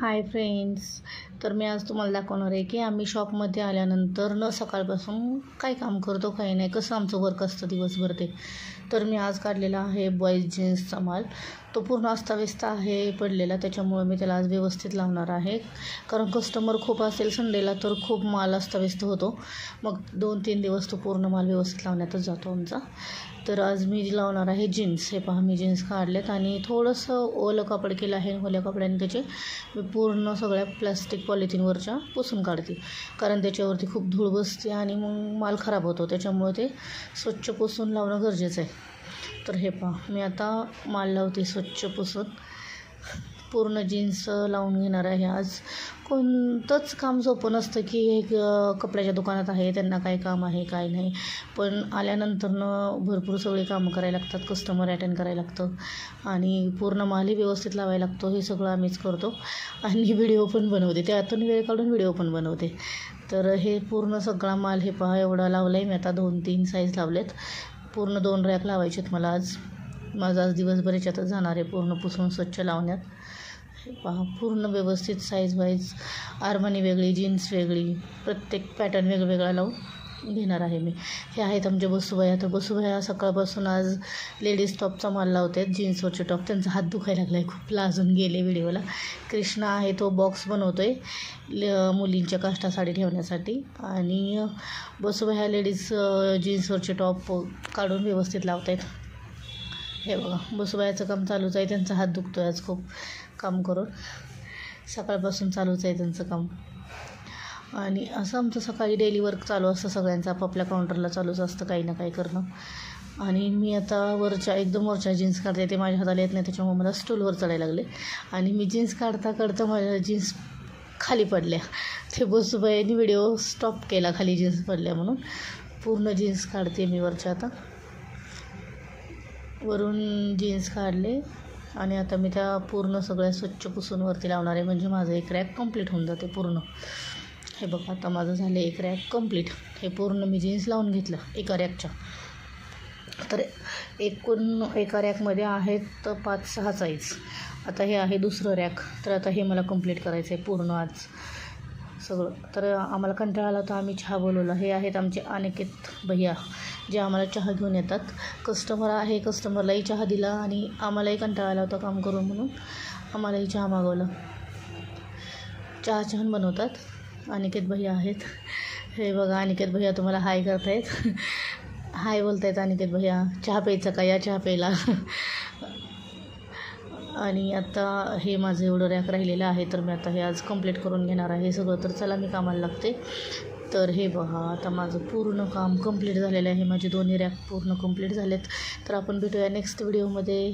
Hi friends. तर मी आज तुम्हाला दाखवणार आहे की आम्ही शॉपमध्ये आल्यानंतर सकाळपासून काय काम करतो काही नाही, कसं आमचं वर्क असतं दिवसभर ते. तर मी आज काढलेला आहे बॉईज जीन्सचा माल. तो पूर्ण अस्ताव्यस्त आहे पडलेला, त्याच्यामुळे मी त्याला आज व्यवस्थित लावणार आहे. कारण कस्टमर खूप असेल संडेला तर खूप माल अस्ताव्यस्त होतो, मग 2-3 दिवस तो पूर्ण माल व्यवस्थित लावण्यातच जातो आमचा. तर आज मी लावणार आहे जीन्स. हे पहा, मी जीन्स काढलेत आणि थोडंसं ओलं कापड केलं आहे. ओल्या कपड्याने त्याचे मी पूर्ण सगळ्या प्लास्टिक पॉलिथिनवरच्या पुसून काढते, कारण त्याच्यावरती खूप धूळ बसते आणि मग माल खराब होतो. त्याच्यामुळे ते स्वच्छ पुसून लावणं गरजेचं आहे. तर हे पहा, मी आता माल लावते स्वच्छ पुसून. पूर्ण जीन्स लावून घेणार आहे आज. कोणतंच काम सोपं नसतं की एक कपड्याच्या दुकानात आहे त्यांना काय काम आहे काय नाही, पण आल्यानंतरनं भरपूर सगळे कामं करायला लागतात. कस्टमर अटेंड करायला लागतं आणि पूर्ण मालही व्यवस्थित लावायला लागतो. हे सगळं आम्हीच करतो आणि व्हिडिओ पण बनवते, त्यातून वेळ काढून व्हिडिओ पण बनवते. तर हे पूर्ण सगळा माल हे पहा एवढा लावला आहे मी. आता 2-3 साईज लावलेत. पूर्ण 2 रॅक लावायचे आहेत मला आज. माझा आज दिवसभर याच्यातच जाणार आहे पूर्ण पुसून स्वच्छ लावण्यात. हे पहा, पूर्ण व्यवस्थित साईज वाईज आर्मानी वेगळी, जीन्स वेगळी, प्रत्येक पॅटर्न वेगवेगळा लावून घेणार आहे मी. हे आहेत आमच्या बसूबाया. तर बसूबाया सकाळपासून आज लेडीज टॉपचा माल लावत आहेत, जीन्सवरचे टॉप. त्यांचा हात दुखायला लागला आहे, खूप लाजून गेले व्हिडिओला. कृष्णा आहे तो बॉक्स बनवतो आहे मुलींच्या काष्टा साडी ठेवण्यासाठी, आणि बसूबाया लेडीज जीन्सवरचे टॉप काढून व्यवस्थित लावत आहेत. हे बघा, बसूबायाचं काम चालूच आहे. त्यांचा हात दुखतो आहे आज खूप काम करून. सकाळपासून चालूच आहे त्यांचं काम. आणि असं आमचं सकाळी डेली वर्क चालू असतं सगळ्यांचं. आपापल्या काउंटरला चालूच असतं काही ना काही करणं. आणि मी आता एकदम वरच्या जीन्स काढते. ते माझ्या हाताला येत नाही, त्याच्यामुळे मला स्टूलवर चढायला लागले. आणि मी जीन्स काढता काढता माझ्या जीन्स खाली पडल्या. ते बसूबाईंनी व्हिडिओ स्टॉप केला खाली जीन्स पडल्या म्हणून. पूर्ण जीन्स काढते मी वरच्या. आता वरून जीन्स काढले आणि आता मी त्या पूर्ण सगळ्या स्वच्छ पुसून वरती लावणार आहे, म्हणजे माझं एक रॅक कंप्लीट होऊन जाते पूर्ण. हे बघा, आता माझं झालं एक रॅक कंप्लीट. हे पूर्ण मी जीन्स लावून घेतलं एका रॅकच्या. तर एकूण एका रॅकमध्ये आहेत 5-6 साईज. आता हे आहे दुसरं रॅक. तर आता हे मला कंप्लीट करायचं आहे पूर्ण आज सगळं. तर आम्हाला कंटाळा आला तर आम्ही चहा बोलवला. हे आहेत आमचे अनिकेत भैया, जे आम्हाला चहा घेऊन येतात. कस्टमर आहे, कस्टमरलाही चहा दिला आणि आम्हालाही कंटाळा आला होता काम करून, म्हणून आम्हालाही चहा मागवला. चहा छान बनवतात अनिकेत भैया आहेत. हे बघा, अनिकेत भैया तुम्हाला हाय करतायत. हाय बोलतायत अनिकेत भैया. चहा प्यायचा का, या चहा प्यायला. आणि आता हे माझं एवढं रॅक राहिलेलं आहे, तर मी आता हे आज कंप्लीट करून घेणार आहे सगळं. तर चला, मी कामाला लागते. तर हे बघा, आता माझं पूर्ण काम कंप्लीट झालेलं आहे. माझे दोन्ही रॅक पूर्ण कंप्लीट झालेत. तर आपण भेटूया नेक्स्ट व्हिडिओमध्ये.